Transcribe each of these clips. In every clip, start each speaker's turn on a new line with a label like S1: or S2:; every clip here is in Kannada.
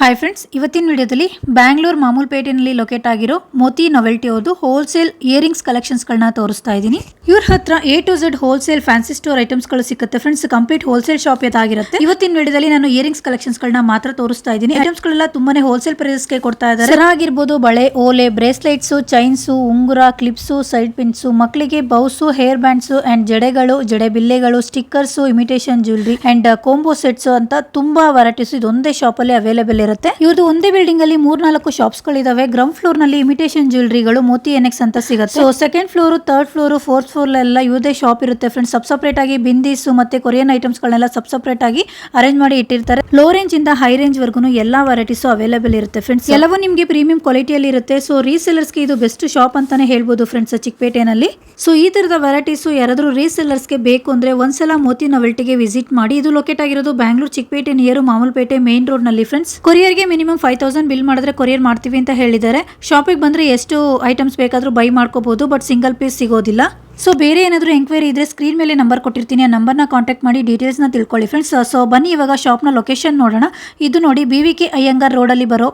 S1: ಹಾಯ್ ಫ್ರೆಂಡ್ಸ್, ಇವತ್ತಿನ ವಿಡಿಯೋದಲ್ಲಿ ಬ್ಯಾಂಗ್ಳೂರ್ ಮಾಮೂಲ್ಪೇಟೆನಲ್ಲಿ ಲೊಕೇಟ್ ಆಗಿರೋ ಮೋತಿ ನಾವೆಲ್ಟಿ ಅವ್ರದ್ದು ಹೋಲ್ಸೇಲ್ ಇಯರಿಂಗ್ಸ್ ಕಲೆಕ್ಷನ್ಸ್ಗಳನ್ನ ತೋರಿಸ್ತಾ ಇದ್ದೀನಿ. ಇವ್ರ ಹತ್ರ A to Z wholesale fancy store ಐಟಮ್ಸ್ಗಳು ಸಿಗುತ್ತೆ ಫ್ರೆಂಡ್ಸ್. ಕಂಪ್ಲೀಟ್ ಹೋಲ್ಸೇಲ್ ಶಾಪ್ ಇದಾಗಿರುತ್ತೆ. ಇವತ್ತಿನ ವಿಡಿಯೋದಲ್ಲಿ ನಾನು ಇಯರಿಂಗ್ಸ್ ಕಲೆಕ್ಷನ್ಸ್ಗಳನ್ನ ಮಾತ್ರ ತೋರಿಸ್ತಾ ಇದ್ದೀನಿ. ಐಟಮ್ಸ್ಗಳೆಲ್ಲ ತುಂಬಾನೇ ಹೋಲ್ಸೇಲ್ ಪ್ರೈಸಸ್ಗೆ ಕೊಡ್ತಾ ಇದ್ದಾರೆ. ಸರಾಗಿರ್ಬೋದು, ಬಳೆ, ಓಲೆ, ಬ್ರೇಸ್ಲೆಟ್ಸ್, ಚೈನ್ಸು, ಉಂಗುರ, ಕ್ಲಿಪ್ಸು, ಸೈಡ್ ಪಿನ್ಸು, ಮಕ್ಕಳಿಗೆ ಬೌಸು, ಹೇರ್ ಬ್ಯಾಂಡ್ಸ್ ಅಂಡ್ ಜಡೆಗಳು, ಜಡೆ ಬಿಲ್ಲೆಗಳು, stickers, imitation jewellery and combo sets ಅಂತ ತುಂಬಾ ವೆರೈಟೀಸ್ ಇದೊಂದೇ ಶಾಪ್ ಅಲ್ಲಿ ಅವೈಲೇಬಲ್ ಇರುತ್ತೆ. ಇವ್ರದ್ದು ಒಂದೇ ಬಿಲ್ಡಿಂಗ್ ಅಲ್ಲಿ 3-4 ಶಾಪ್ಸ್ ಗಳಿದಾವೆ. ಗ್ರೌಂಡ್ ಫ್ಲೋರ್ ನಲ್ಲಿ ಇಮಿಟೇಷನ್ ಜ್ಯುವೆಲರಿಗಳು ಮೋತಿ NX ಅಂತ ಸಿಗುತ್ತೆ. So second floor, third floor, fourth floor ಎಲ್ಲ ಇವ್ರದೇ ಶಾಪ್ ಇರುತ್ತೆ ಫ್ರೆಂಡ್ಸ್. ಸಪ್ರೇಟ್ ಆಗಿ ಬಿಂದೀಸ್ ಮತ್ತೆ ಕೊರಿಯನ್ ಐಟಮ್ಸ್ ಗಳನ್ನೆಲ್ಲ ಸಪ್ರೇಟ್ ಆಗಿ ಅರೇಂಜ್ ಮಾಡಿ ಇಟ್ಟಿರ್ತಾರೆ. ಲೋ ರೇಂಜ್ ಇಂದ ಹೈ ರೇಂಜ್ ವರ್ಗು ಎಲ್ಲಾ ವೆರೈಟೀಸ್ ಅವೈಲೇಬಲ್ ಇರುತ್ತೆ ಫ್ರೆಂಡ್ಸ್. ಎಲ್ಲವೂ ನಿಮಗೆ ಪ್ರೀಮಿಯಂ ಕ್ವಾಲಿಟಿಯಲ್ಲಿ ಇರುತ್ತೆ. ಸೊ ರೀಸೆಲ್ಲರ್ಸ್ ಗೆ ಇದು ಬೆಸ್ಟ್ ಶಾಪ್ ಅಂತಾನೆ ಹೇಳ್ಬೋದು ಫ್ರೆಂಡ್ಸ್ ಚಿಕ್ಕಪೇಟೆನಲ್ಲಿ. ಸೊ ಈ ತರದ ವೆರೈಟೀಸ್ ಯಾರಾದ್ರೂ ರೀಸೆಲ್ಲರ್ಸ್ ಗೆ ಬೇಕು ಅಂದ್ರೆ ಒಂದ್ಸಲ ಮೋತಿ ನಾವೆಲ್ಟಿಗೆ ವಿಸಿಟ್ ಮಾಡಿ. ಇದು ಲೊಕೇಟ್ ಆಗಿರೋದು Bangalore Chikkapete near Mamulpet main road ನಲ್ಲಿ ಫ್ರೆಂಡ್ಸ್. ಕೊರಿಯರ್ಗೆ ಮಿನಿಮಮ್ 5000 ಬಿಲ್ ಮಾಡಿದ್ರೆ ಕೊರಿಯರ್ ಮಾಡ್ತೀವಿ ಅಂತ ಹೇಳಿದ್ದಾರೆ. ಶಾಪಿಗೆ ಬಂದ್ರೆ ಎಷ್ಟು ಐಟಮ್ಸ್ ಬೇಕಾದ್ರೂ ಬೈ ಮಾಡ್ಕೋಬಹುದು, ಬಟ್ ಸಿಂಗಲ್ ಪೀಸ್ ಸಿಗೋದಿಲ್ಲ. ಸೊ ಬೇರೆ ಏನಾದರೂ ಎಂಕ್ವೈರಿ ಇದ್ರೆ ಸ್ಕ್ರೀನ್ ಮೇಲೆ ನಂಬರ್ ಕೊಟ್ಟಿರ್ತೀನಿ, ಆ ನಂಬರ್ನ ಕಾಂಟ್ಯಾಕ್ಟ್ ಮಾಡಿ ಡೀಟೇಲ್ಸ್ನ ತಿಳ್ಕೊಳ್ಳಿ ಫ್ರೆಂಡ್ಸ್. ಸೊ ಬನ್ನಿ ಇವಾಗ ಶಾಪ್ನ ಲೊಕೇಶನ್ ನೋಡೋಣ. ಇದು ನೋಡಿ BVK ಅಯ್ಯಂಗಾರ್ ರೋಡಲ್ಲಿ ಬರೋ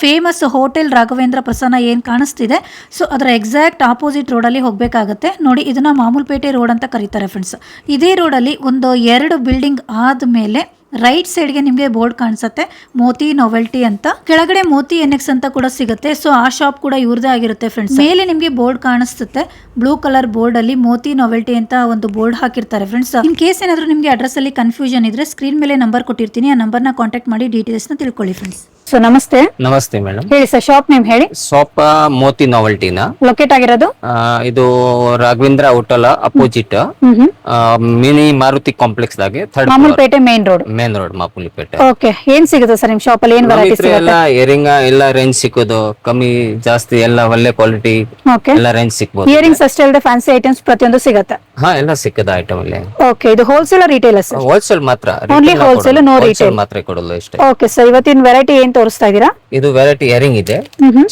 S1: ಫೇಮಸ್ ಹೋಟೆಲ್ ರಾಘವೇಂದ್ರ ಪ್ರಸನ್ನ ಏನು ಕಾಣಿಸ್ತಿದೆ, ಸೊ ಅದರ ಎಕ್ಸಾಕ್ಟ್ ಆಪೋಸಿಟ್ ರೋಡಲ್ಲಿ ಹೋಗಬೇಕಾಗತ್ತೆ. ನೋಡಿ, ಇದನ್ನ ಮಾಮೂಲ್ಪೇಟೆ ರೋಡ್ ಅಂತ ಕರೀತಾರೆ ಫ್ರೆಂಡ್ಸ್. ಇದೇ ರೋಡಲ್ಲಿ ಒಂದು 2 ಬಿಲ್ಡಿಂಗ್ ಆದಮೇಲೆ ರೈಟ್ ಸೈಡ್ಗೆ ನಿಮಗೆ ಬೋರ್ಡ್ ಕಾಣಿಸುತ್ತೆ ಮೋತಿ ನಾವೆಲ್ಟಿ ಅಂತ. ಕೆಳಗಡೆ ಮೋತಿ NX ಅಂತ ಕೂಡ ಸಿಗುತ್ತೆ. ಸೊ ಆ ಶಾಪ್ ಕೂಡ ಇವ್ರದೇ ಆಗಿರುತ್ತೆ ಫ್ರೆಂಡ್ಸ್. ಮೇಲೆ ನಿಮಗೆ ಬೋರ್ಡ್ ಕಾಣಿಸುತ್ತೆ, ಬ್ಲೂ ಕಲರ್ ಬೋರ್ಡ್ ಅಲ್ಲಿ ಮೋತಿ ನಾವೆಲ್ಟಿ ಅಂತ ಒಂದು ಬೋರ್ಡ್ ಹಾಕಿರ್ತಾರೆ ಫ್ರೆಂಡ್ಸ್. ಇನ್ ಕೇಸ್ ಏನಾದರೂ ನಿಮಗೆ ಅಡ್ರೆಸ್ ಅಲ್ಲಿ ಕನ್ಫ್ಯೂಷನ್ ಇದ್ರೆ ಸ್ಕ್ರೀನ್ ಮೇಲೆ ನಂಬರ್ ಕೊಟ್ಟಿರ್ತೀನಿ, ಆ ನಂಬರ್ನ ಕಾಂಟ್ಯಾಕ್ಟ್ ಮಾಡಿ ಡೀಟೇಲ್ಸ್ ನ ತಿಳ್ಕೊಳ್ಳಿ ಫ್ರೆಂಡ್ಸ್. ಸೊ ನಮಸ್ತೆ.
S2: ನಮಸ್ತೆ ಮೇಡಮ್,
S1: ಹೇಳಿ ಸರ್, ಶಾಪ್ ನೇಮ್ ಹೇಳಿ.
S2: ಶಾಪ್ ಮೋತಿ ನಾವೆಲ್ಟಿನ
S1: ಲೊಕೇಟ್ ಆಗಿರೋದು
S2: ಇದು Raghavendra hotel opposite mini Maruti complex ದಾಗೆ
S1: ಮಾಮೂಲ್ಪೇಟೆ ಮೇನ್ ರೋಡ್
S2: ಮಾಮೂಲಿಪೇಟೆ.
S1: ಓಕೆ, ಏನ್ ಸಿಗುತ್ತೆ ಸರ್ ನಿಮ್ ಶಾಪ್ ಅಲ್ಲಿ? ಏನ್ ವೆರೈಟೀಸ್
S2: ಎಲ್ಲ ಇಯರಿಂಗ್ ಎಲ್ಲ ರೇಂಜ್ ಸಿಕ್ಕೋದು, ಕಮ್ಮಿ ಜಾಸ್ತಿ ಎಲ್ಲ ಒಳ್ಳೆ ಕ್ವಾಲಿಟಿ ಎಲ್ಲ ರೇಂಜ್ ಸಿಕ್ಬೋದು.
S1: ಇಯರಿಂಗ್ಸ್ ಅಷ್ಟೇ ಅಲ್ಲದೆ ಫ್ಯಾನ್ಸಿ ಐಟಮ್ಸ್ ಪ್ರತಿಯೊಂದು ಸಿಗುತ್ತೆ.
S2: ಹಾ, ಎಲ್ಲ ಸಿಕ್ಕದ ಐಟಮ್ ಅಲ್ಲಿ.
S1: ಓಕೆ, ಇದು ಹೋಲ್ಸೇಲ್ ರಿಟೇಲ್ ಸರ್?
S2: ಹೋಲ್ಸೇಲ್ ಮಾತ್ರ,
S1: ಓನ್ಲಿ ಹೋಲ್ಸೇಲ್, ನೋ ರಿಟೇಲ್
S2: ಮಾತ್ರ ಕೊಡೋದು ಅಷ್ಟೇ.
S1: ಓಕೆ ಸರ್, ಇವತ್ತಿನ ವೆರೈಟಿ ಏನ್ ತೋರಿಸ್ತಾ ಇದೀರಾ?
S2: ಇದು ವೆರೈಟಿ ಇಯರಿಂಗ್ ಇದೆ,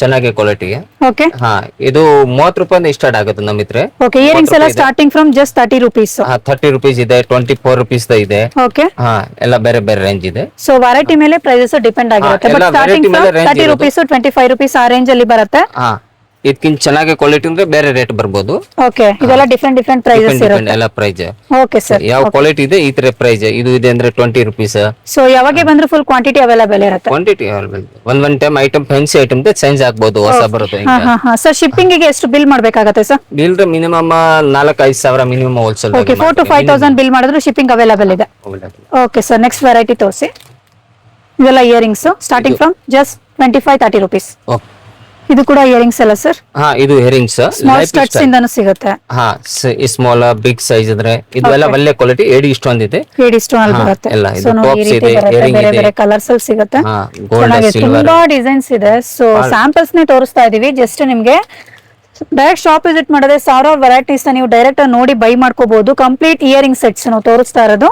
S2: ಚೆನ್ನಾಗಿ ಕ್ವಾಲಿಟಿಗೆ.
S1: ಓಕೆ,
S2: ಹಾ, ಇದು 30 ರೂಪಾಯಿಂದ ಸ್ಟಾರ್ಟ್ ಆಗುತ್ತೆ ನಮ್ಮ ಇದ್ರೆ.
S1: ಓಕೆ, ಇಯರಿಂಗ್ಸ್ ಎಲ್ಲ starting from just 30 rupees.
S2: 30 rupees ಇದೆ, 24 ರೂಪೀಸ್ ಇದೆ.
S1: ಓಕೆ,
S2: ಹಾ, ಎಲ್ಲ ಬೇರೆ ಬೇರೆ ರೇಂಜ್ ಇದೆ.
S1: ಸೊ ವೆರೈಟಿ ಮೇಲೆ ಪ್ರೈಸಸ್ ಡಿಪೆಂಡ್ ಆಗಿರುತ್ತೆ. But starting from 30 rupees, 25 rupees ಆ ರೇಂಜ್ ಅಲ್ಲಿ ಬರುತ್ತೆ.
S2: ಹಾ, ಇದಕ್ಕಿಂತ ಚೆನ್ನಾಗಿ ಕ್ವಾಲಿಟಿ ಅಂದ್ರೆ ಬೇರೆ ರೇಟ್ ಬರ್ಬೋದು.
S1: ಓಕೆ, ಇದೆಲ್ಲ ಡಿಫರೆಂಟ್ ಪ್ರೈಸಸ್ ಇರುತ್ತೆ.
S2: ಎಲ್ಲ ಪ್ರೈಸ್.
S1: ಓಕೆ ಸರ್,
S2: ಯಾವ ಕ್ವಾಲಿಟಿ ಇದೆ ಈ ತರ ಪ್ರೈಸ್. ಇದು ಇದೆ ಅಂದ್ರೆ 20 ರೂಪೀಸ್.
S1: ಸೊ ಯಾವಾಗ ಬಂದ್ರೆ ಫುಲ್ ಕ್ವಾಂಟಿಟಿ ಅವೈಲೇಬಲ್ ಇರುತ್ತೆ.
S2: Quantity available. ಒಂದ್ time item fancy item change ಆಗ್ಬೋದು, ಹೊಸ ಬರುತ್ತೆ.
S1: ಸರ್ ಶಿಪ್ಪಿಂಗ್ ಗೆ ಎಷ್ಟು ಬಿಲ್ ಮಾಡ್ಬೇಕಾಗತ್ತೆ ಸರ್?
S2: ಬಿಲ್ ಮಿನಿಮಮ್ 4-5 ಸಾವಿರ minimum wholesale.
S1: Okay, 4 to 5000 bill ಮಾಡಿದ್ರೆ ಶಿಪ್ಪಿಂಗ್ ಅವೈಲೇಬಲ್ ಇದೆ. ಓಕೆ ಸರ್, ನೆಕ್ಸ್ಟ್ ವೆರೈಟಿ ತೋರಿಸಿ. ಇದೆಲ್ಲ earrings starting from just 25-30 rupees. ಇದು ಕೂಡ ಇಯರಿಂಗ್ಸ್ ಅಲ್ಲ ಸರ್?
S2: ಹಾ, ಇದು ಇಯರಿಂಗ್ಸ್
S1: ಸ್ಮಾಲ್ ಸ್ಟಡ್ಸ್ ಇಂದಾನು ಸಿಗುತ್ತೆ.
S2: ಹಾ, ಸ್ಮಾಲ್ ಬಿಗ್ ಸೈಜ್ ಅಂದ್ರೆ ಇದು ಎಲ್ಲ ಒಳ್ಳೆ ಕ್ವಾಲಿಟಿ. ಏಡಿ ಇಷ್ಟೊಂದು ಇದೆ,
S1: ಏಡಿ ಸ್ಟೋನ್ ಅಲ್ಲಿ ಬರುತ್ತೆ.
S2: ಎಲ್ಲ
S1: ಸೊ ನೋಡಿ, ಈ ರೀತಿ ಬರುತ್ತೆ, ಬೇರೆ ಬೇರೆ ಕಲರ್ಸ್ ಅಲ್ಲಿ ಸಿಗುತ್ತೆ. ತುಂಬಾ ಡಿಸೈನ್ಸ್ ಇದೆ. ಸೊ ಸ್ಯಾಂಪಲ್ಸ್ ನೇ ತೋರಿಸ್ತಾ ಇದೀವಿ ಜಸ್ಟ್ ನಿಮ್ಗೆ. ಡೈರೆಕ್ಟ್ ಶಾಪ್ ವಿಸಿಟ್ ಮಾಡಿದ್ರೆ ಸಾವಿರಾರು ವೆರೈಟೀಸ್ ನೀವು ಡೈರೆಕ್ಟ್ ನೋಡಿ ಬೈ ಮಾಡ್ಕೋಬಹುದು. ಕಂಪ್ಲೀಟ್ ಇಯರಿಂಗ್ ಸೆಟ್ಸ್ ನಾವು ತೋರಿಸ್ತಾ ಇರೋದು.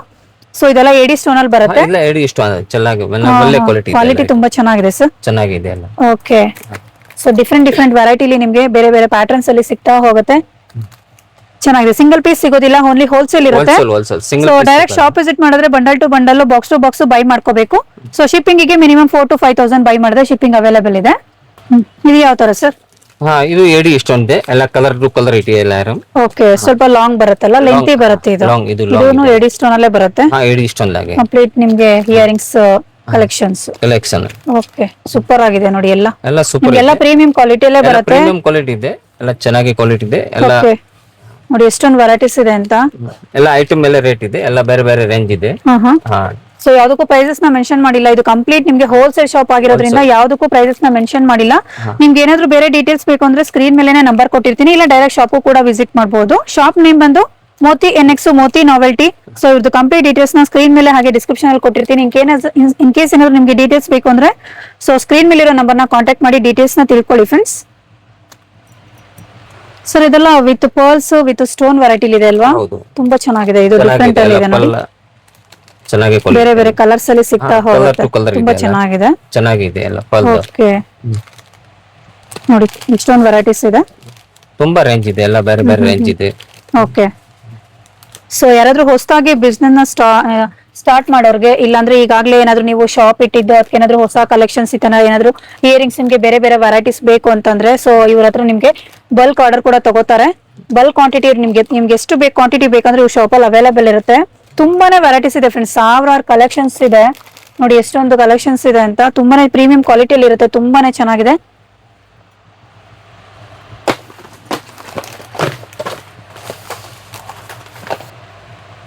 S1: ಸೊ ಇದೆಲ್ಲ ಏಡಿ ಸ್ಟೋನ್ ಅಲ್ಲಿ ಬರುತ್ತೆ.
S2: ಎಲ್ಲ ಏಡಿ ಸ್ಟೋನ್ ಚೆನ್ನಾಗಿ ಒಳ್ಳೆ
S1: ಕ್ವಾಲಿಟಿ ತುಂಬಾ ಚೆನ್ನಾಗಿದೆ ಸರ್.
S2: ಚೆನ್ನಾಗಿದೆ ಎಲ್ಲ.
S1: ಓಕೆ, ಸೊ ಡಿಫ್ರೆಂಟ್ ವೆರೈಟಿಲಿ ನಿಮ್ಗೆ ಬೇರೆ ಬೇರೆ ಪ್ಯಾಟರ್ನ್ಸ್ ಅಲ್ಲಿ ಸಿಗ್ತಾ ಹೋಗುತ್ತೆ. ಚೆನ್ನಾಗಿದೆ. ಸಿಂಗಲ್ ಪೀಸ್ ಸಿಗೋದಿಲ್ಲ, ಓನ್ಲಿ ಹೋಲ್ಸೇಲ್ ಇರುತ್ತೆ. ಸೊ ಡೈರೆಕ್ಟ್ ಶಾಪ್ ವಿಸಿಟ್ ಮಾಡಿದ್ರೆ bundle to bundle, box to box buy ಮಾಡ್ಕೋಬೇಕು. ಸೊ ಶಿಪ್ಪಿಂಗ್ ಗೆ ಮಿನಿಮಮ್ 4 to 5000 ಬೈ ಮಾಡಿದ್ರೆ ಶಿಪ್ಪಿಂಗ್ ಅವೈಲೇಬಲ್ ಇದೆ. ಇದು ಯಾವ ತರ ಸರ್?
S2: ಹಾ, ಇದು ಏಡಿ ಇಷ್ಟೊಂದು ಎಲ್ಲ ಕಲರ್ ಟು ಕಲರ್ ಇಟ್ಟಿಲ್ಲ.
S1: ಓಕೆ, ಸ್ವಲ್ಪ ಲಾಂಗ್ ಬರುತ್ತಲ್ಲ, ಲೆಂತಿ ಬರುತ್ತೆ. ಇದು ಏಡಿ ಸ್ಟೋನ್ ಅಲ್ಲೇ ಬರುತ್ತೆ.
S2: ಹಾ, ಏಡಿ ಸ್ಟೋನ್ ಲಾಗೆ
S1: ಕಂಪ್ಲೀಟ್ ನಿಮ್ಗೆ ಇಯರಿಂಗ್ಸ್ ಕಲೆಕ್ಷನ್. ಓಕೆ, ಸೂಪರ್ ಆಗಿದೆ ನೋಡಿ. ಎಲ್ಲ ಸೂಪರ್, ಎಲ್ಲ ಪ್ರೀಮಿಯಂ ಕ್ವಾಲಿಟಿ ಅಲ್ಲೇ ಬರುತ್ತೆ.
S2: ಪ್ರೀಮಿಯಂ ಕ್ವಾಲಿಟಿ ಇದೆ, ಎಲ್ಲ ಚೆನ್ನಾಗಿ ಕ್ವಾಲಿಟಿ ಇದೆ ಎಲ್ಲ.
S1: ನೋಡಿ ಎಷ್ಟೊಂದು ವೆರೈಟೀಸ್ ಇದೆ ಅಂತ.
S2: ಎಲ್ಲ ಐಟಮ್ ಎಲ್ಲ ರೇಟ್ ಇದೆ, ಎಲ್ಲ ಬೇರೆ ಬೇರೆ ರೇಂಜ್ ಇದೆ. ಹಾ,
S1: ಸೊ ಯಾವ್ದಕ್ಕೂ ಪ್ರೈಸಸ್ ನ ಮೆನ್ಷನ್ ಮಾಡಿಲ್ಲ. ಇದು ಕಂಪ್ಲೀಟ್ ನಿಮ್ಗೆ ಹೋಲ್ಸೇಲ್ ಶಾಪ್ ಆಗಿರೋದ್ರಿಂದ ಯಾವ್ದಕ್ಕೂ ಪ್ರೈಸಸ್ ನ ಮೆನ್ಷನ್ ಮಾಡಿಲ್ಲ. ನಿಮ್ಗೆ ಏನಾದ್ರು ಬೇರೆ ಡೀಟೇಲ್ಸ್ ಬೇಕು ಅಂದ್ರೆ ಸ್ಕ್ರೀನ್ ಮೇಲೆ ನಂಬರ್ ಕೊಟ್ಟಿರ್ತೀನಿ, ಇಲ್ಲ ಡೈರೆಕ್ಟ್ ಶಾಪ್ ಕೂಡ ವಿಸಿಟ್ ಮಾಡಬಹುದು. ಶಾಪ್ ನೇಮ್ ಬಂದು Moti NX Moti novelty. So ಇವ್ರದ್ದು ಕಂಪ್ಲೀಟ್ ಡೀಟೇಲ್ಸ್ ನ ಸ್ಕ್ರೀನ್ ಮೇಲೆ ಹಾಗೆ ಡಿಸ್ಕ್ರಿಪ್ಷನ್ ಅಲ್ಲಿ ಕೊಟ್ಟಿರ್ತೀನಿ. ಇನ್ ಕೇಸ್ ಏನಾದ್ರು ನಿಮ್ಗೆ ಡೀಟೇಲ್ಸ್ ಬೇಕು ಅಂದ್ರೆ ಸೊ ಸ್ಕ್ರೀನ್ ಮೇಲೆ ಇರೋ ನಂಬರ್ನ ಕಾಂಟ್ಯಾಕ್ಟ್ ಮಾಡಿ ಡೀಟೇಲ್ಸ್ ನ ತಿಳ್ಕೊಳ್ಳಿ ಫ್ರೆಂಡ್ಸ್. ಸರ್ ಇದೆಲ್ಲ with pearls with stone variety ಇದೆ ಅಲ್ವಾ? ತುಂಬಾ ಚೆನ್ನಾಗಿದೆ. ಇದು ಡಿಫರೆಂಟ್ ಅಲ್ಲಿ ಇದೆ ನೋಡಿ, ಬೇರೆ ಬೇರೆ ಕಲರ್ಸ್ ಅಲ್ಲಿ ಸಿಗ್ತಾ ಹೋಗುತ್ತೆ. ತುಂಬಾ ಚೆನ್ನಾಗಿದೆ ಎಲ್ಲ. ಓಕೆ, ನೋಡಿ ಇಷ್ಟೊಂದು ವೆರೈಟೀಸ್ ಇದೆ,
S2: ತುಂಬಾ ರೇಂಜ್ ಇದೆ, ಎಲ್ಲ ಬೇರೆ ಬೇರೆ ರೇಂಜ್ ಇದೆ.
S1: ಓಕೆ, ಸೊ ಯಾರಾದ್ರೂ ಹೊಸದಾಗಿ ಬಿಸ್ನೆಸ್ ನ ಸ್ಟಾರ್ಟ್ ಮಾಡೋರ್ಗೆ, ಇಲ್ಲಾಂದ್ರೆ ಈಗಾಗಲೇ ಏನಾದ್ರು ನೀವು ಶಾಪ್ ಇಟ್ಟಿದ್ದು ಅದಕ್ಕೆ ಏನಾದ್ರು ಹೊಸ ಕಲೆಕ್ಷನ್ಸ್ ಈ ತರ ಏನಾದ್ರು ಇಯರಿಂಗ್ಸ್ ನಿಮ್ಗೆ ಬೇರೆ ಬೇರೆ ವೆರೈಟೀಸ್ ಬೇಕು ಅಂತಂದ್ರೆ ಸೊ ಇವ್ರ ಹತ್ರ ನಿಮ್ಗೆ ಬಲ್ಕ್ ಆರ್ಡರ್ ಕೂಡ ತಗೋತಾರೆ. ಬಲ್ಕ್ ಕ್ವಾಂಟಿಟಿ ನಿಮ್ಗೆ ಎಷ್ಟು ಬೇಕು ಕ್ವಾಂಟಿಟಿ ಬೇಕಂದ್ರೆ ಇವ್ರ ಶಾಪಲ್ಲಿ ಅವೈಲೇಬಲ್ ಇರುತ್ತೆ. ತುಂಬಾನೇ ವೆರೈಟೀಸ್ ಇದೆ ಫ್ರೆಂಡ್ಸ್, ಸಾವಿರಾರು ಕಲೆಕ್ಷನ್ಸ್ ಇದೆ ನೋಡಿ, ಎಷ್ಟೊಂದು ಕಲೆಕ್ಷನ್ಸ್ ಇದೆ ಅಂತ. ತುಂಬಾನೇ ಪ್ರೀಮಿಯಂ ಕ್ವಾಲಿಟಿಯಲ್ಲಿ ಇರುತ್ತೆ, ತುಂಬಾನೇ ಚೆನ್ನಾಗಿದೆ.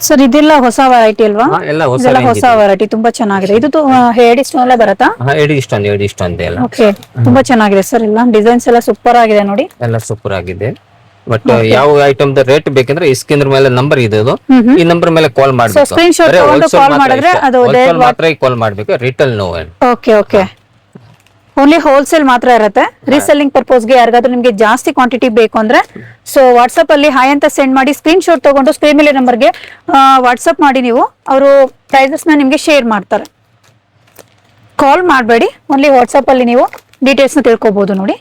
S1: ಸರ್ ಇದೆಲ್ಲ ಹೊಸ ವೆರೈಟಿ ಅಲ್ವಾ?
S2: ಎಲ್ಲ ಹೊಸ
S1: ಇದೆಲ್ಲ ಹೊಸ ವೆರೈಟಿ, ತುಂಬಾ ಚೆನ್ನಾಗಿದೆ. ಇದು ಹೇಡಿ ಸ್ಟೋನ್ ಎಲ್ಲ ಬರುತ್ತಾ?
S2: ಎಡಿ ಇಷ್ಟೊಂದು ಎಲ್ಲ
S1: ಓಕೆ, ತುಂಬಾ ಚೆನ್ನಾಗಿದೆ ಸರ್. ಎಲ್ಲ ಡಿಸೈನ್ಸ್ ಎಲ್ಲ ಸೂಪರ್ ಆಗಿದೆ ನೋಡಿ,
S2: ಎಲ್ಲ ಸೂಪರ್ ಆಗಿದೆ. ಬಟ್ ಯಾವ ಐಟಮ್ ರೇಟ್ ಬೇಕಂದ್ರೆ ಈ ಸ್ಕ್ರೀನ್ ಮೇಲೆ ನಂಬರ್ ಇದೆ, ಈ ನಂಬರ್ ಮೇಲೆ ಕಾಲ್ ಮಾಡಬೇಕು.
S1: ಸ್ಕ್ರೀನ್ ಶಾಟ್ ತಗೊಂಡು ಕಾಲ್ ಮಾಡಿದ್ರೆ ಅದು
S2: ಮಾತ್ರ ಕಾಲ್ ಮಾಡಬೇಕು, retail no.
S1: Okay okay, only wholesale ಮಾತ್ರ ಇರುತ್ತೆ. ರೀಸೆಲ್ಲಿಂಗ್ ಪರ್ಪಸ್ಗೆ ಯಾರಿಗಾದ್ರೂ ನಿಮ್ಗೆ ಜಾಸ್ತಿ ಕ್ವಾಂಟಿಟಿ ಬೇಕು ಅಂದ್ರೆ ಸೊ ವಾಟ್ಸ್ಆಪ್ ಅಲ್ಲಿ ಹಾಯ್ ಅಂತ ಸೆಂಡ್ ಮಾಡಿ ಸ್ಕ್ರೀನ್ ಶಾಟ್ ತಗೊಂಡು ಸ್ಕ್ರೀನ್ ಮೇಲೆ ನಂಬರ್ಗೆ ವಾಟ್ಸ್ಆಪ್ ಮಾಡಿ ನೀವು, ಅವರು ಪ್ರೈಸಸ್ ನ ನಿಮ್ಗೆ ಶೇರ್ ಮಾಡ್ತಾರೆ. ಕಾಲ್ ಮಾಡಬೇಡಿ, ಓನ್ಲಿ ವಾಟ್ಸ್ಆಪ್ ಅಲ್ಲಿ ನೀವು ಡೀಟೇಲ್ಸ್ ನ ತಿಳ್ಕೊಬಹುದು. ನೋಡಿ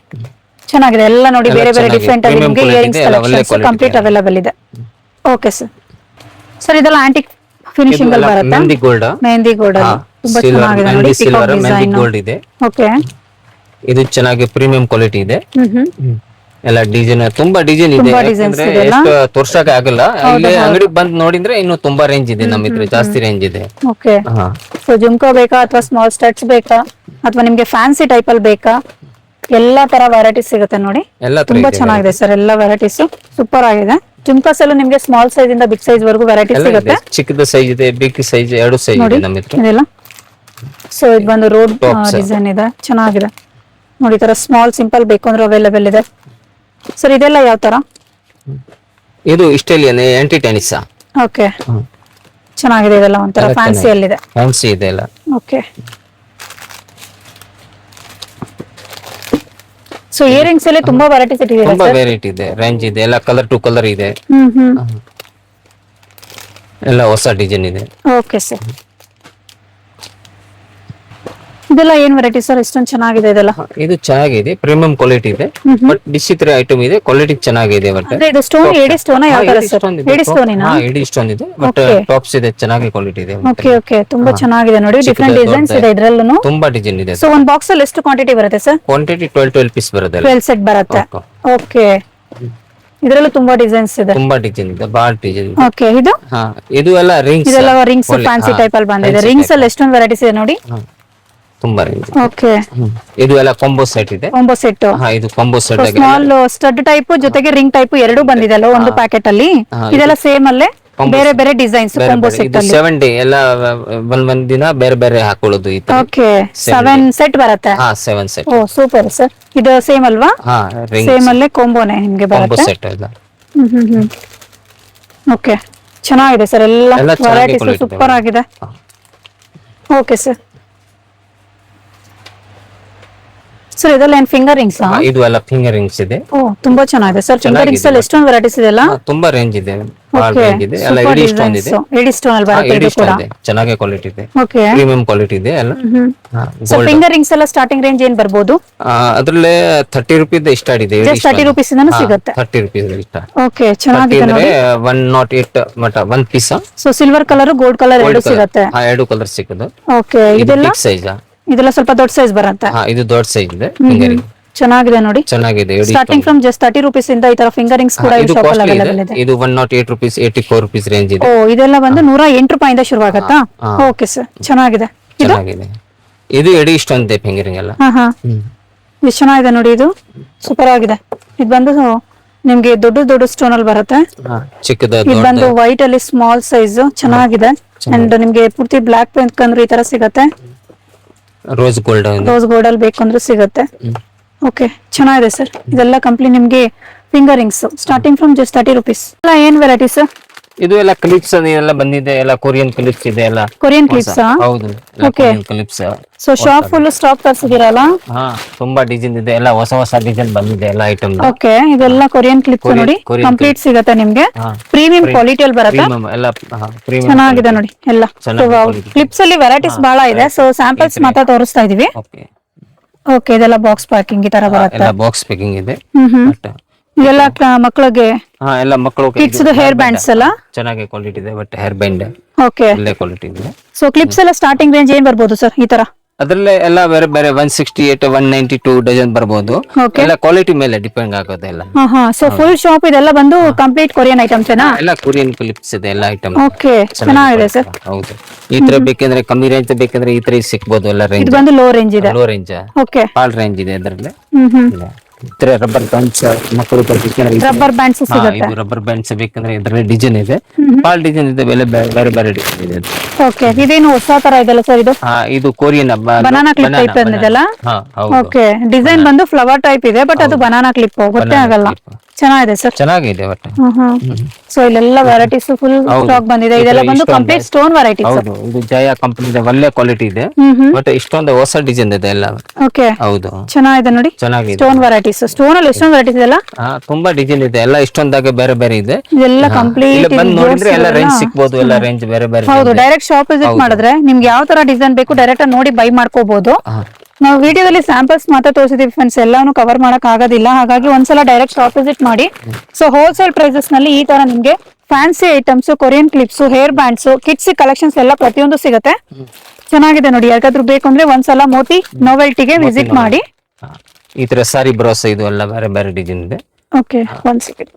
S1: ಚೆನ್ನಾಗಿದೆ ಎಲ್ಲ ನೋಡಿ, ಬೇರೆ ಬೇರೆ ಡಿಫ್ರೆಂಟ್ ಆಗಿ ನಿಮ್ಗೆ ಇಯರಿಂಗ್ಸ್ ಕಲೆಕ್ಷನ್ಸ್ ಕಂಪ್ಲೀಟ್ ಅವೈಲೇಬಲ್ ಇದೆ. Okay sir. ಸರ್ ಇದೆಲ್ಲ ಆಂಟಿಕ್ ಫಿನಿಶಿಂಗ್ ಅಲ್ಲಿ ಬರುತ್ತೆ,
S2: ಮೆಹಂದಿ ಗೋಲ್ಡ್,
S1: ಮೆಹಂದಿ ಗೋಲ್ಡ್ ತುಂಬಾ ಚೆನ್ನಾಗಿದೆ ನೋಡಿ,
S2: ಸಿಲ್ವರ್ ಮೆಹಂದಿ ಗೋಲ್ಡ್ ಇದೆ.
S1: ಓಕೆ,
S2: ಇದು ಚೆನ್ನಾಗಿ ಪ್ರೀಮಿಯಂ ಕ್ವಾಲಿಟಿ ಇದೆ. ಎಲ್ಲ ಡಿಸೈನ್ ತುಂಬಾ ಡಿಸೈನ್ ಇದೆ, ಎಷ್ಟು ತೋರ್ಸಕ್ಕೆ ಆಗಲ್ಲ. ಇಲ್ಲಿ ಅಂಗಡಿ ಬಂದ್ ನೋಡಿದ್ರೆ ಇನ್ನು ತುಂಬಾ ರೇಂಜ್ ಇದೆ, ನಮ್ಮ ಇದ್ರೆ ಜಾಸ್ತಿ ರೇಂಜ್ ಇದೆ.
S1: ಓಕೆ, ಸೊ ಜುಮ್ಕೋ ಬೇಕಾ ಅಥವಾ ಸ್ಮಾಲ್ ಸ್ಟಡ್ಸ್ ಬೇಕಾ ಅಥವಾ ನಿಮ್ಗೆ ಫ್ಯಾನ್ಸಿ ಟೈಪ್ ಅಲ್ಲಿ ಬೇಕಾ, ಎಲ್ಲಾ ತರ ವೆರೈಟೀಸ್ ಸಿಗುತ್ತೆ ನೋಡಿ. ತುಂಬಾ ಚೆನ್ನಾಗಿದೆ ಸರ್, ಎಲ್ಲ ವೆರೈಟೀಸ್ ಸೂಪರ್ ಆಗಿದೆ. ಜುಮ್ಕಾಸ್ ಎಲ್ಲ ನಿಮ್ಗೆ ಸ್ಮಾಲ್ ಸೈಜ್ ಇಂದ ಬಿಗ್ ಸೈಜ್ ವರೆಗೂ ವೆರೈಟೀಸ್ ಸಿಗುತ್ತೆ.
S2: ಚಿಕ್ಕದ ಸೈಜ್ ಇದೆ, ಬಿಗ್ ಸೈಜ್, ಎರಡು ಸೈಜ್ ಇದೆ ನಮ್ಮ ಹತ್ರ
S1: ಇದೆಲ್ಲ. ಸೊ ಇದು ಬಂದು ರೋಡ್ ಡಿಸೈನ್ ಇದೆ, ಚೆನ್ನಾಗಿದೆ ನೋಡಿ. ತರ ಸ್ಮಾಲ್ ಸಿಂಪಲ್ ಬೇಕು ಅಂದ್ರೆ ಅವೈಲೇಬಲ್ ಇದೆ. ಸರ್ ಇದೆಲ್ಲ ಯಾವ ತರ?
S2: ಇದು ಇಸ್ಟೇಲಿಯನ್ ಆಂಟಿ ಟೆನಿಸ್.
S1: ಓಕೆ, ಚೆನ್ನಾಗಿದೆ. ಇದೆಲ್ಲ ಒಂಥರ ಫ್ಯಾನ್ಸಿ ಅಲ್ಲಿ ಇದೆ,
S2: ಫ್ಯಾನ್ಸಿ ಇದೆ ಎಲ್ಲ.
S1: ಓಕೆ, ಸೊ ಇಯರಿಂಗ್ಸ್ ಅಲ್ಲಿ ತುಂಬಾ ವೆರೈಟೀಸ್ ಇಟ್ಟಿದ್ದೀರಾ
S2: ತುಂಬಾ
S1: ಸರ್?
S2: ವೆರೈಟಿ ಇದೆ, ರೇಂಜ್ ಇದೆ ಎಲ್ಲ, ಕಲರ್ ಟು ಕಲರ್ ಇದೆ, ಎಲ್ಲ ಹೊಸ ಡಿಸೈನ್ ಇದೆ.
S1: Okay sir. ಇದೆಲ್ಲ ಏನ್ ವೆರೈಟಿ ಸರ್, ಇಷ್ಟೊಂದು ಚೆನ್ನಾಗಿದೆ ಇದೆಲ್ಲ?
S2: ಇದು ಚೆನ್ನಾಗಿದೆ, ಪ್ರೀಮಿಯಂ ಕ್ವಾಲಿಟಿ ಇದೆ. ಬಟ್ ಡಿಸಿತ್ರೆ ಐಟಮ್ ಇದೆ, ಕ್ವಾಲಿಟಿ ಚೆನ್ನಾಗಿದೆ. ಬಟ್
S1: ಅಂದ್ರೆ ಇದು ಸ್ಟೋನ್, ಏಡಿ ಸ್ಟೋನ್ ಯಾವ ತರ ಸರ್? ಏಡಿ ಸ್ಟೋನಿನಾ?
S2: ಎಡಿ ಸ್ಟೋನ್ ಇದೆ, ಬಟ್ ಟಾಪ್ಸ್ ಇದೆ, ಚೆನ್ನಾಗಿ ಕ್ವಾಲಿಟಿ ಇದೆ.
S1: ಓಕೆ ಓಕೆ, ತುಂಬಾ ಚೆನ್ನಾಗಿದೆ ನೋಡಿ, ಡಿಫರೆಂಟ್ ಡಿಸೈನ್ಸ್ ಇದೆ ಇದ್ರಲ್ಲೂ,
S2: ತುಂಬಾ ಡಿಸೈನ್ ಇದೆ.
S1: ಸೊ ಒಂದ್ ಬಾಕ್ಸ್ ಅಲ್ಲಿ ಎಷ್ಟು ಕ್ವಾಂಟಿಟಿ ಬರುತ್ತೆ ಸರ್?
S2: ಕ್ವಾಂಟಿಟಿ 12 ಪೀಸ್ ಬರುತ್ತೆ,
S1: 12 ಸೆಟ್ ಬರುತ್ತೆ. ಓಕೆ, ಇದರಲ್ಲೂ ತುಂಬಾ ಡಿಸೈನ್ಸ್ ಇದೆ,
S2: ತುಂಬಾ ಡಿಸೈನ್ ಇದೆ, ಬಾಳ್ ಡಿಸೈನ್ ಇದೆ.
S1: ಓಕೆ, ಇದು
S2: ಇದು ಎಲ್ಲ ರಿಂಗ್ಸ್,
S1: ಇದೆಲ್ಲ ರಿಂಗ್ಸ್ ಫ್ಯಾನ್ಸಿ ಟೈಪ್ ಅಲ್ಲಿ ಬಂದಿದೆ. ರಿಂಗ್ಸ್ ಅಲ್ಲಿ ಎಷ್ಟೊಂದು ವೆರೈಟೀಸ್ ಇದೆ ನೋಡಿ,
S2: ತುಂಬಾ ರೇಂಜ್.
S1: ಓಕೆ,
S2: ಇದು ಎಲ್ಲ ಕಾಂಬೋ ಸೆಟ್ ಇದೆ.
S1: ಕಾಂಬೋ ಸೆಟ್,
S2: ಇದು ಕಾಂಬೋ ಸೆಟ್ ಆಗಿದೆ.
S1: ಸ್ಮಾಲ್ ಸ್ಟಡ್ ಟೈಪ್ ಜೊತೆಗೆ ರಿಂಗ್ ಟೈಪ್ ಎರಡು ಬಂದಿದೆ ಅಲ್ಲ ಒಂದು ಪ್ಯಾಕೆಟ್ ಅಲ್ಲಿ. ಇದೆಲ್ಲ ಸೇಮ್ ಅಲ್ಲೇ ಬೇರೆ ಬೇರೆ ಡಿಸೈನ್ಸ್ ಕಾಂಬೋ ಸೆಟ್ ಅಲ್ಲಿ.
S2: 7 ಡೇ ಎಲ್ಲ ಒಂದ್ ದಿನ ಬೇರೆ ಬೇರೆ ಹಾಕೊಳ್ಳೋದು ಈ ತರ.
S1: ಓಕೆ, 7 ಸೆಟ್ ಬರುತ್ತೆ.
S2: 7 ಸೆಟ್.
S1: ಓ ಸೂಪರ್ ಸರ್, ಇದು ಸೇಮ್ ಅಲ್ವಾ? ಸೇಮ್ ಅಲ್ಲೇ ಕಾಂಬೋನೇ ನಿಮಗೆ
S2: ಕಾಂಬೋ
S1: ಬರುತ್ತೆ.
S2: ಸೆಟ್ ಎಲ್ಲ.
S1: ಓಕೆ, ಚೆನ್ನಾಗಿದೆ ಸರ್, ಎಲ್ಲ ವೆರೈಟೀಸ್ ಸೂಪರ್ ಆಗಿದೆ. Okay sir. ಸರ್ ಇದೆಲ್ಲ ಏನ್ ಫಿಂಗರ್ ರಿಂಗ್ಸ್?
S2: ಇದು ಎಲ್ಲ ಫಿಂಗರ್ ರಿಂಗ್ಸ್ ಇದೆ.
S1: ಓ ತುಂಬಾ ಚೆನ್ನಾಗಿದೆ ಸರ್, ಫಿಂಗರ್ ರಿಂಗ್ಸ್ ಅಲ್ಲಿ ಎಷ್ಟೊಂದು ವೆರೈಟೀಸ್ ಇದೆ ಅಲ್ಲ?
S2: ತುಂಬಾ ರೇಂಜ್ ಇದೆ, ಬಾಳ್ ರೇಂಜ್ ಇದೆ. ಎಲ್ಲ ಎಡಿ ಸ್ಟೋನ್ ಇದೆ,
S1: ಎಡಿ ಸ್ಟೋನ್ ಅಲ್ಲಿ ಬರುತ್ತೆ ಇದು ಕೂಡ.
S2: ಚೆನ್ನಾಗಿ ಕ್ವಾಲಿಟಿ ಇದೆ,
S1: ಓಕೆ,
S2: ಪ್ರೀಮಿಯಂ ಕ್ವಾಲಿಟಿ ಇದೆ ಎಲ್ಲ.
S1: ಸರ್ ಫಿಂಗರ್ ರಿಂಗ್ಸ್ ಎಲ್ಲ ಸ್ಟಾರ್ಟಿಂಗ್ ರೇಂಜ್ ಏನ್ ಬರ್ಬೋದು?
S2: ಅದ್ರಲ್ಲೇ 30 ರೂಪಾಯಿ ಸ್ಟಾರ್ಟ್ ಇದೆ,
S1: ಜಸ್ಟ್ 30 ರೂಪೀಸ್ ಇಂದ ಸಿಗುತ್ತೆ.
S2: 30 ರೂಪಾಯಿ ಸ್ಟಾರ್ಟ್.
S1: ಓಕೆ, ಚೆನ್ನಾಗಿದೆ ನೋಡಿ.
S2: 108 ಮಟ 1 piece.
S1: So silver colour, gold colour ಎರಡು ಸಿಗುತ್ತೆ.
S2: ಎರಡು ಕಲರ್ ಸಿಕ್ಕುದು.
S1: ಓಕೆ, ಇದೆಲ್ಲ
S2: ಬಿಗ್ ಸೈಜ್,
S1: ಇದೆಲ್ಲ ಸ್ವಲ್ಪ ದೊಡ್ಡ ಸೈಜ್ ಬರುತ್ತೆ.
S2: ಇದು ದೊಡ್ಡ ಸೈಜ್ ಇದೆ. ಫಿಂಗರ್ ರಿಂಗ್
S1: ಚೆನ್ನಾಗಿದೆ ನೋಡಿ,
S2: ಚೆನ್ನಾಗಿದೆ.
S1: ಸ್ಟಾರ್ಟಿಂಗ್ ಫ್ರಮ್ ಜಸ್ಟ್ 30 ರೂಪೀಸ್ ಇಂದ ಈ ತರ ಫಿಂಗರ್ ರಿಂಗ್ಸ್ ಕೂಡ ಈ ಶಾಪ್ ಅಲ್ಲಿ ಅವೈಲೇಬಲ್ ಇದೆ.
S2: ಇದು 108 ರೂಪೀಸ್, 84 ರೂಪೀಸ್ ರೇಂಜ್ ಇದೆ.
S1: ಓ, ಇದೆಲ್ಲ ಬಂದು 108 ರೂಪಾಯಿಂದ ಶುರು ಆಗುತ್ತಾ? ಓಕೆ ಸರ್, ಚೆನ್ನಾಗಿದೆ.
S2: ಚೆನ್ನಾಗಿದೆ. ಇದು ಎಡಿ ಸ್ಟೋನ್ ಇದೆ ಫಿಂಗರ್ ರಿಂಗ್ ಎಲ್ಲ.
S1: ಇದು ಚೆನ್ನಾಗಿದೆ ನೋಡಿ, ಇದು ಸೂಪರ್ ಆಗಿದೆ. ಇದು ಬಂದು ನಿಮ್ಗೆ ದೊಡ್ಡ ದೊಡ್ಡ ಸ್ಟೋನ್ ಅಲ್ಲಿ ಬರುತ್ತೆ.
S2: ಚಿಕ್ಕದ
S1: ಇದು ಬಂದು ವೈಟ್ ಅಲ್ಲಿ ಸ್ಮಾಲ್ ಸೈಜ್ ಚೆನ್ನಾಗಿದೆ. ಅಂಡ್ ನಿಮ್ಗೆ ಪೂರ್ತಿ ಬ್ಲಾಕ್ ಪೇಂಟ್ ಅಂದ್ರೆ ಈ ತರ ಸಿಗುತ್ತೆ.
S2: ರೋಸ್ ಗೋಲ್ಡ್
S1: ಅಲ್ಲಿ ಬೇಕಂದ್ರೆ ಸಿಗುತ್ತೆ. ಓಕೆ, ಚೆನ್ನಾಗಿದೆ ಸರ್. ಇದೆಲ್ಲ ಕಂಪ್ಲೀಟ್ ನಿಮ್ಗೆ finger rings starting from just 30 rupees. ಎಲ್ಲ ಏನ್ ವೆರೈಟೀಸ್?
S2: ಇದು ಎಲ್ಲ ಕ್ಲಿಪ್ಸ್ ಎಲ್ಲ ಬಂದಿದೆ, ಎಲ್ಲ ಕೊರಿಯನ್ ಕ್ಲಿಪ್ಸ್ ಇದೆ ಎಲ್ಲ.
S1: Korean clips?
S2: ಹೌದು, clips.
S1: So shop full stock ತರಿಸಿದಿರಲ್ಲ?
S2: ತುಂಬಾ ಡಿಸೈನ್ ಇದೆ, ಎಲ್ಲ ಹೊಸ ಹೊಸ ಡಿಸೈನ್ ಬಂದಿದೆ ಎಲ್ಲ ಐಟಮ್.
S1: ಓಕೆ, ಇದೆಲ್ಲ ಕೊರಿಯನ್ ಕ್ಲಿಪ್ಸ್ ನೋಡಿ, ಕಂಪ್ಲೀಟ್ ಸಿಗುತ್ತೆ ನಿಮ್ಗೆ. ಪ್ರೀಮಿಯಂ ಕ್ವಾಲಿಟಿ ಅಲ್ಲಿ ಬರುತ್ತೆ, ಚೆನ್ನಾಗಿದೆ ನೋಡಿ ಎಲ್ಲ. ಕ್ಲಿಪ್ಸ್ ಅಲ್ಲಿ ವೆರೈಟೀಸ್ ಬಹಳ ಇದೆ, ಸೊ ಸ್ಯಾಂಪಲ್ಸ್ ಮಾತ್ರ ತೋರಿಸ್ತಾ ಇದೀವಿ. ಓಕೆ, ಇದೆಲ್ಲ ಬಾಕ್ಸ್ ಪ್ಯಾಕಿಂಗ್ ಈ ತರ ಬರುತ್ತೆ.
S2: ಬಾಕ್ಸ್ ಪ್ಯಾಕಿಂಗ್ ಇದೆ.
S1: ಇದೆಲ್ಲ ಮಕ್ಕಳಿಗೆ
S2: ಹಾ ಎಲ್ಲ ಮಕ್ಕಳು
S1: ಕಿಡ್ಸ್ ಹೇರ್ ಬ್ಯಾಂಡ್ಸ್ ಎಲ್ಲ
S2: ಚೆನ್ನಾಗಿ ಕ್ವಾಲಿಟಿ ಇದೆ ಬಟ್ ಹೇರ್ ಬ್ಯಾಂಡ್
S1: ಓಕೆ.
S2: ಒಳ್ಳೆ ಕ್ವಾಲಿಟಿ ಇದೆ.
S1: ಸೊ ಕ್ಲಿಪ್ಸ್ ಎಲ್ಲ ಸ್ಟಾರ್ಟಿಂಗ್ ರೇಂಜ್ ಏನ್ ಬರ್ಬೋದು ಸರ್ ಈ ತರ?
S2: ಅದ್ರಲ್ಲೇ ಎಲ್ಲ ಬೇರೆ ಬೇರೆ 168 192 ಡಜನ್ ಬರ್ಬೋದು.
S1: Okay.
S2: ಎಲ್ಲ ಕ್ವಾಲಿಟಿ ಮೇಲೆ ಡಿಪೆಂಡ್ ಆಗೋದೆಲ್ಲ.
S1: ಹಾ ಸೊ ಫುಲ್ ಶಾಪ್ ಇದೆಲ್ಲ ಬಂದು ಕಂಪ್ಲೀಟ್ ಕೊರಿಯನ್ ಐಟಮ್ಸ್ ಏನಾ?
S2: ಎಲ್ಲ ಕೊರಿಯನ್ ಕ್ಲಿಪ್ಸ್ ಇದೆ ಎಲ್ಲ ಐಟಮ್.
S1: ಓಕೆ, ಚೆನ್ನಾಗಿದೆ ಸರ್.
S2: ಹೌದು, ಈ ತರ ಬೇಕಂದ್ರೆ ಕಮ್ಮಿ ರೇಂಜ್ ಬೇಕಂದ್ರೆ ಈ ತರ ಸಿಗ್ಬೋದು ಎಲ್ಲ ರೇಂಜ್.
S1: ಇದು ಬಂದು ಲೋ ರೇಂಜ್ ಇದೆ.
S2: ಲೋ ರೇಂಜ್
S1: ಓಕೆ,
S2: ಪಾಲ್ ರೇಂಜ್ ಇದೆ ಅದರಲ್ಲಿ.
S1: ಹ್ಮ್.
S2: ಇತರ ರಬ್ಬರ್ ಬ್ಯಾಂಡ್ಸ್ ಮಕ್ಕಳು
S1: ರಬ್ಬರ್ ಬ್ಯಾಂಡ್ಸ್ ಸಿಗುತ್ತೆ.
S2: ಇದು ರಬ್ಬರ್ ಬ್ಯಾಂಡ್ಸ್ ಬೇಕಂದ್ರೆ ಇದರಲ್ಲಿ ಡಿಸೈನ್ ಇದೆ, ಪಾಲ್ ಡಿಸೈನ್ ಇದೆ, ಬೇರೆ ಬೇರೆ ಡಿಸೈನ್ ಇದೆ.
S1: ಓಕೆ, ಇದೇನು ಹೊಸ ತರ ಇದೆಲ್ಲ ಸರ್ ಇದು?
S2: ಇದು ಕೊರಿಯನ್
S1: ಬನಾನಾ ಕ್ಲಿಪ್ ಟೈಪ್ ಇದೆಲ್ಲ. ಓಕೆ, ಡಿಸೈನ್ ಬಂದು ಫ್ಲವರ್ ಟೈಪ್ ಇದೆ ಬಟ್ ಅದು ಬನಾನಾ ಕ್ಲಿಪ್ ಗೊತ್ತೇ ಆಗಲ್ಲ. ಚೆನ್ನಾಗಿದೆ ಸರ್,
S2: ಚೆನ್ನಾಗಿದೆ ಒಟ್ಟು.
S1: ಸೊ ಇಲ್ಲೆಲ್ಲ ವೆರೈಟೀಸ್ ಫುಲ್ ಸ್ಟಾಕ್ ಬಂದಿದೆ. ಇದೆಲ್ಲ ಬಂದು ಕಂಪ್ಲೀಟ್ ಸ್ಟೋನ್ ವೆರೈಟೀಸ್.
S2: ಹೌದು, ಇದು ಜಯ ಕಂಪನಿ ಒಳ್ಳೆ ಕ್ವಾಲಿಟಿ ಇದೆ ಬಟ್ ಇಷ್ಟೊಂದು ಹೊಸ ಡಿಸೈನ್ ಇದೆ ಎಲ್ಲ.
S1: ಓಕೆ,
S2: ಹೌದು,
S1: ಚೆನ್ನಾಗಿದೆ ನೋಡಿ.
S2: ಚೆನ್ನಾಗಿದೆ.
S1: ಸ್ಟೋನ್ ವೆರೈಟೀಸ್, ಸ್ಟೋನ್ ಅಲ್ಲಿ ಎಷ್ಟೊಂದು ವೆರೈಟೀಸ್ ಇದೆಲ್ಲ.
S2: ತುಂಬಾ ಡಿಸೈನ್ ಇದೆ ಎಲ್ಲ, ಇಷ್ಟೊಂದಾಗೆ ಬೇರೆ ಬೇರೆ ಇದೆ.
S1: ಇದೆಲ್ಲ ಕಂಪ್ಲೀಟ್
S2: ಬಂದು ನೋಡಿದ್ರೆ ಎಲ್ಲ ರೇಂಜ್ ಸಿಗ್ಬೋದು, ಎಲ್ಲ ರೇಂಜ್ ಬೇರೆ ಬೇರೆ.
S1: ಹೌದು, ಡೈರೆಕ್ಟ್ ಶಾಪ್ ವಿಸಿಟ್ ಮಾಡಿದ್ರೆ ನಿಮ್ಗೆ ಯಾವ ತರ ಡಿಸೈನ್ ಬೇಕು ಡೈರೆಕ್ಟ್ ಆಗಿ ನೋಡಿ ಬೈ ಮಾಡ್ಕೋಬಹುದು. ನಾವು ವಿಡಿಯೋದಲ್ಲಿ ಸ್ಯಾಂಪಲ್ಸ್ ಮಾತ್ರ ತೋರಿಸಿದೀವಿ ಫ್ರೆಂಡ್ಸ್, ಎಲ್ಲಾನು ಕವರ್ ಮಾಡಕ್ ಆಗೋದಿಲ್ಲ. ಹಾಗಾಗಿ ಒಂದ್ಸಲ ಡೈರೆಕ್ಟ್ ಶಾಪ್ ವಿಸಿಟ್ ಮಾಡಿ. ಸೊ ಹೋಲ್ಸೇಲ್ ಪ್ರೈಸಸ್ ನಲ್ಲಿ ಈ ತರ ನಿಮ್ಗೆ fancy items, Korean clips, hair bands, kids collections ಎಲ್ಲ ಪ್ರತಿಯೊಂದು ಸಿಗುತ್ತೆ. ಚೆನ್ನಾಗಿದೆ ನೋಡಿ. ಯಾರಿಗಾದ್ರೂ ಬೇಕು ಅಂದ್ರೆ ಒಂದ್ಸಲ ಮೋತಿ ನೋವೆಲ್ಟಿಗೆ ವಿಸಿಟ್ ಮಾಡಿ.
S2: ಈ ತರ ಸಾರಿ ಬ್ರೋಸ್ ಇದು ಎಲ್ಲ ಬೇರೆ ಬೇರೆ ಡಿಸೈನ್ ಇದೆ.
S1: Okay, 1 second.